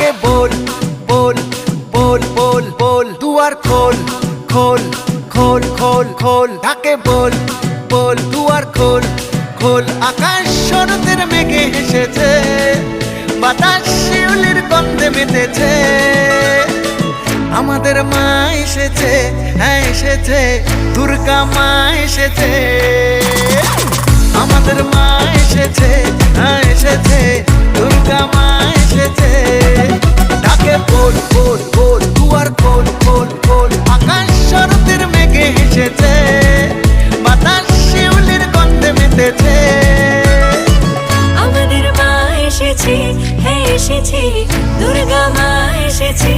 ডাকে বল বল বল বল বল, দুয়ার খোল খোল খোল খোল খোল, ডাকে বল বল দুয়ার খোল খোল। আকাশ শরতের মেঘে হেসেছে, বাতাস শিউলির গন্ধে মেতেছে। আমাদের মা এসেছে, হ্যাঁ এসেছে, দুর্গা মা এসেছে। আমাদের মা এসেছে, হ্যাঁ এসেছে, দুর্গা মা এসেছে। ডাকে বল বল বল দুয়ার খোল খোল খোল। আকাশ শরতের মেঘে হেসেছে, বাতাস শিউলির গন্ধে মেতেছে। আমাদের মা এসেছে, হ্যাঁ এসেছে, দুর্গা মা এসেছে।